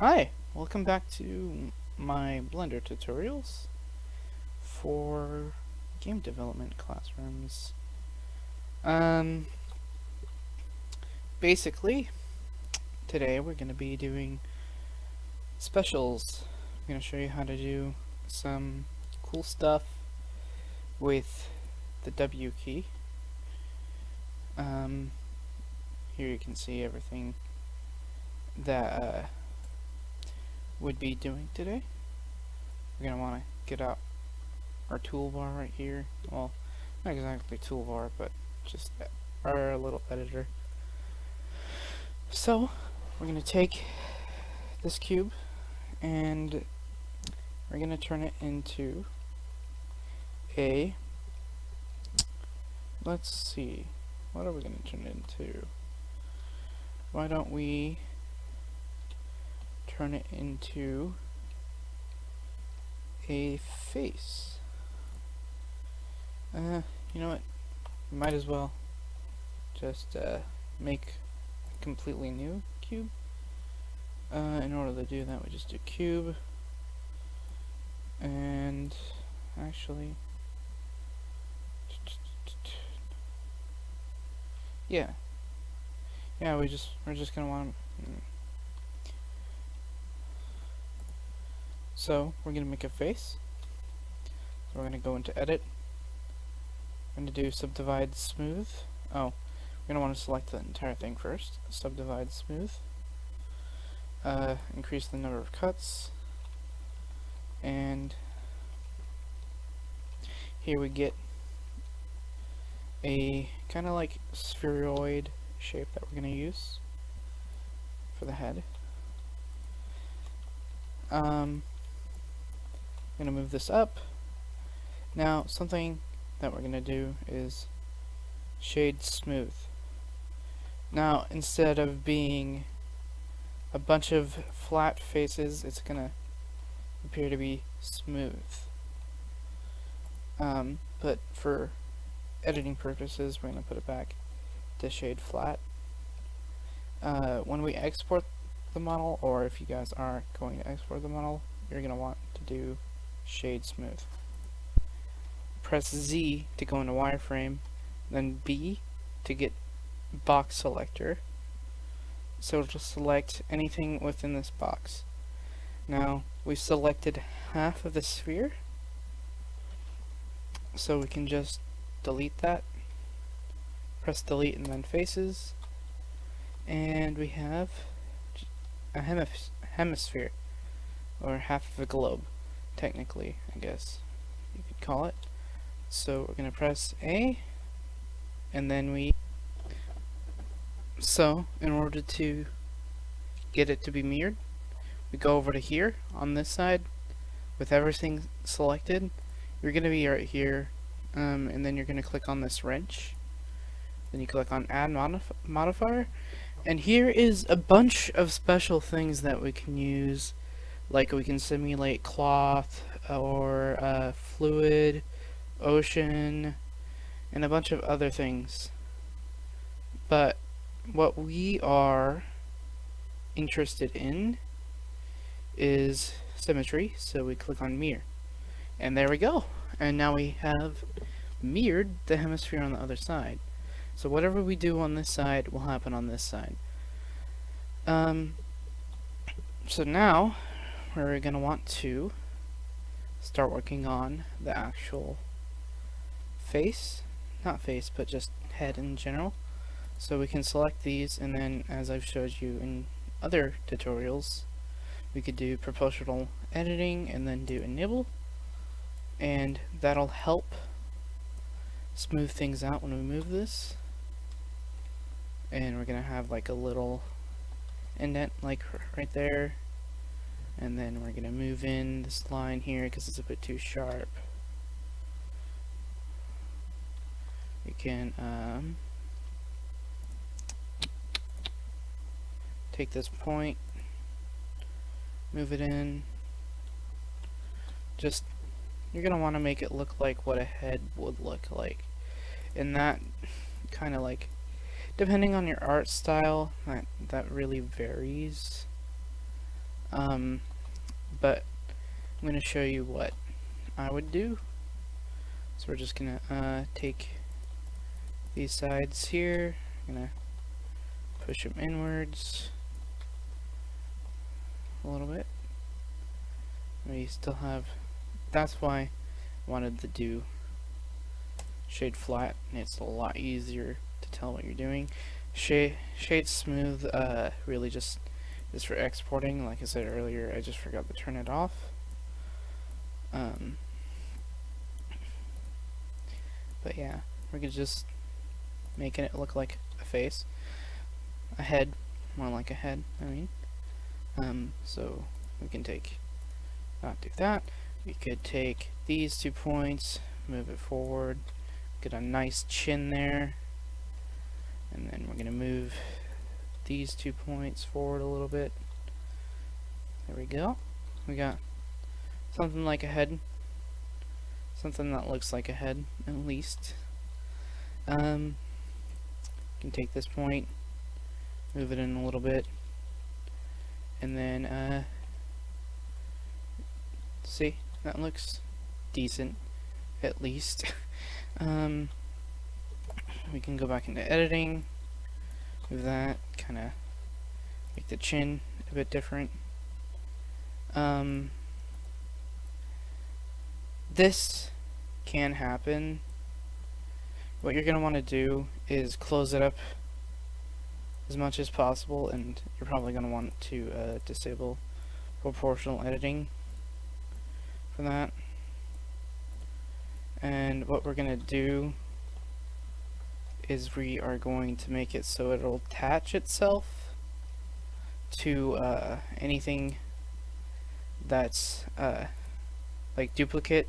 Hi, welcome back to my Blender tutorials for game development classrooms. Um, Basically, today we're going to be doing specials. I'm going to show you how to do some cool stuff with the W key. Um, Here you can see everything that would be doing today. We're going to want to get out our toolbar right here. Well, not exactly toolbar, but just our little editor. So, we're going to take this cube and we're going to turn it into a, let's see, what are we going to turn it into? Why don't we turn it into a face? You know what? Might as well just make a completely new cube. In order to do that, we just do cube, and actually, yeah, we're just gonna want to. So we're gonna make a face. So we're gonna go into edit. I'm going to do subdivide smooth. Oh, we're going to want to select the entire thing first. Subdivide smooth. Increase the number of cuts. And here we get a kind of like spheroid shape that we're going to use for the head. I'm going to move this up. Now, something that we're going to do is shade smooth. Now, instead of being a bunch of flat faces, it's going to appear to be smooth. But for editing purposes, we're going to put it back to shade flat. When we export the model, or if you guys are going to export the model, you're going to want to do shade smooth. Press Z to go into wireframe, then B to get box selector. So it'll select anything within this box. Now, we've selected half of the sphere, so we can just delete that. Press delete and then faces, and we have a hemisphere, or half of a globe, technically, I guess you could call it. So we're going to press A, and then so in order to get it to be mirrored, we go over to here on this side with everything selected. You're going to be right here, and then you're going to click on this wrench. Then you click on add modifier, and here is a bunch of special things that we can use, like we can simulate cloth or fluid, ocean, and a bunch of other things. But what we are interested in is symmetry, so we click on mirror, and there we go. And now we have mirrored the hemisphere on the other side. So whatever we do on this side will happen on this side. So now we're going to want to start working on the actual face. Not face, but just head in general. So we can select these, and then as I've showed you in other tutorials, we could do proportional editing and then do enable, and that'll help smooth things out when we move this. And we're gonna have like a little indent like right there, and then we're gonna move in this line here because it's a bit too sharp. We can take this point, move it in. Just, you're gonna want to make it look like what a head would look like, and that kind of like, depending on your art style, that really varies. But I'm going to show you what I would do. So we're just going to take these sides here, going to push them inwards a little bit. We still have, that's why I wanted to do shade flat, and it's a lot easier to tell what you're doing. Shade smooth really just is for exporting. Like I said earlier, I just forgot to turn it off. But yeah, we're just making it look like a face, a head, more like a head, I mean. So we can not do that. We could take these 2 points, move it forward, get a nice chin there, and then we're going to move these 2 points forward a little bit. There we go. We got something like a head, something that looks like a head at least. You can take this point, move it in a little bit, and then see, that looks decent at least. We can go back into editing, move that, kind of make the chin a bit different. This can happen. What you're going to want to do is close it up as much as possible, and you're probably going to want to disable proportional editing for that. And what we're going to do is we are going to make it so it'll attach itself to anything that's like duplicate,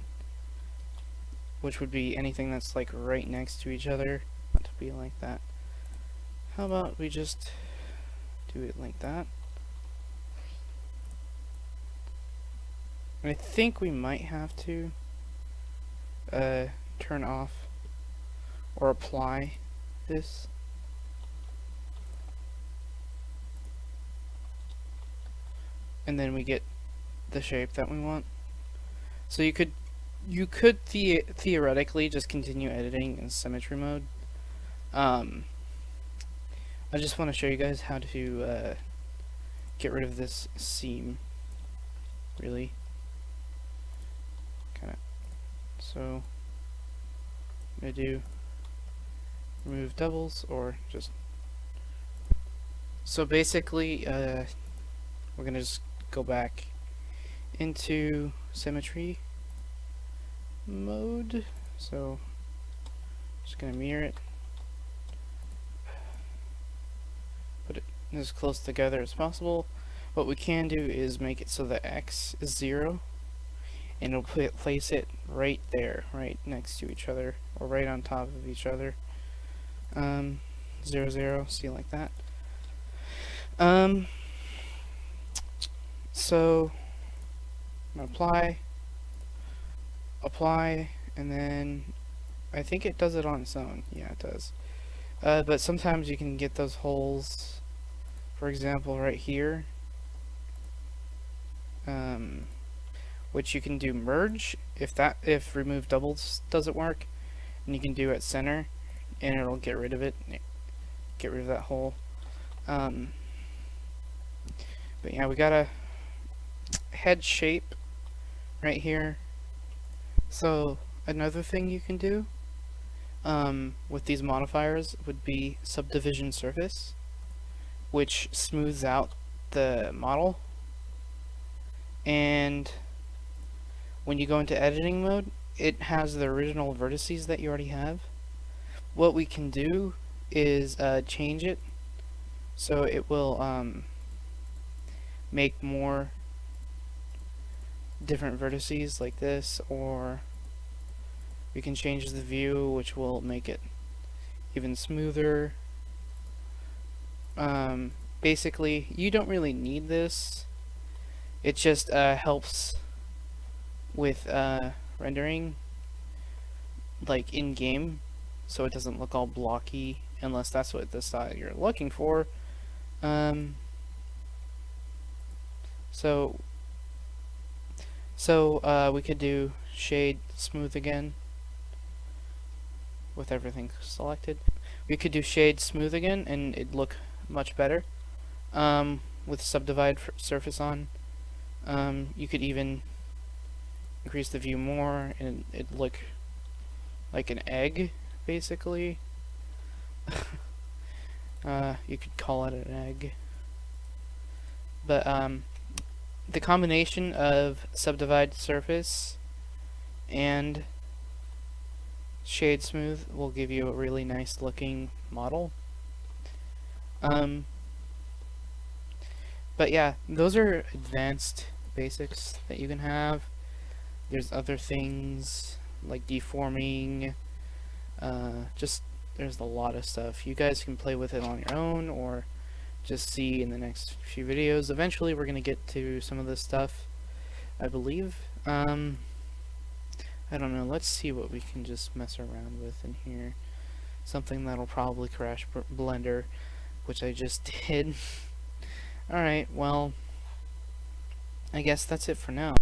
which would be anything that's like right next to each other. Not to be like that. How about we just do it like that? And I think we might have to turn off or apply this. And then we get the shape that we want. So you could theoretically just continue editing in symmetry mode. I just want to show you guys how to get rid of this seam, really. Kind of. So I'm gonna do remove doubles, or just, so basically we're gonna just go back into symmetry mode. So just gonna mirror it, put it as close together as possible. What we can do is make it so that X is 0, and it'll place it right there, right next to each other, or right on top of each other. 0, 0, see, like that. So I'm gonna apply, and then I think it does it on its own. Yeah, it does. But sometimes you can get those holes, for example, right here, which you can do merge if remove doubles doesn't work, and you can do at center, and it'll get rid of it, get rid of that hole. But yeah, we got a head shape right here. So another thing you can do with these modifiers would be subdivision surface, which smooths out the model. And when you go into editing mode, it has the original vertices that you already have. What we can do is change it so it will make more different vertices like this, or we can change the view, which will make it even smoother. Basically, you don't really need this. It just helps with rendering, like in game, so it doesn't look all blocky, unless that's what the style you're looking for. So we could do shade smooth again with everything selected. We could do shade smooth again and it'd look much better with subdivide surface on. You could even increase the view more and it'd look like an egg, basically. You could call it an egg. But the combination of subdivide surface and shade smooth will give you a really nice looking model. But yeah, those are advanced basics that you can have. There's other things like deforming, there's a lot of stuff. You guys can play with it on your own or just see in the next few videos. Eventually we're going to get to some of this stuff, I believe. I don't know, let's see what we can just mess around with in here. Something that'll probably crash Blender, which I just did. Alright, well, I guess that's it for now.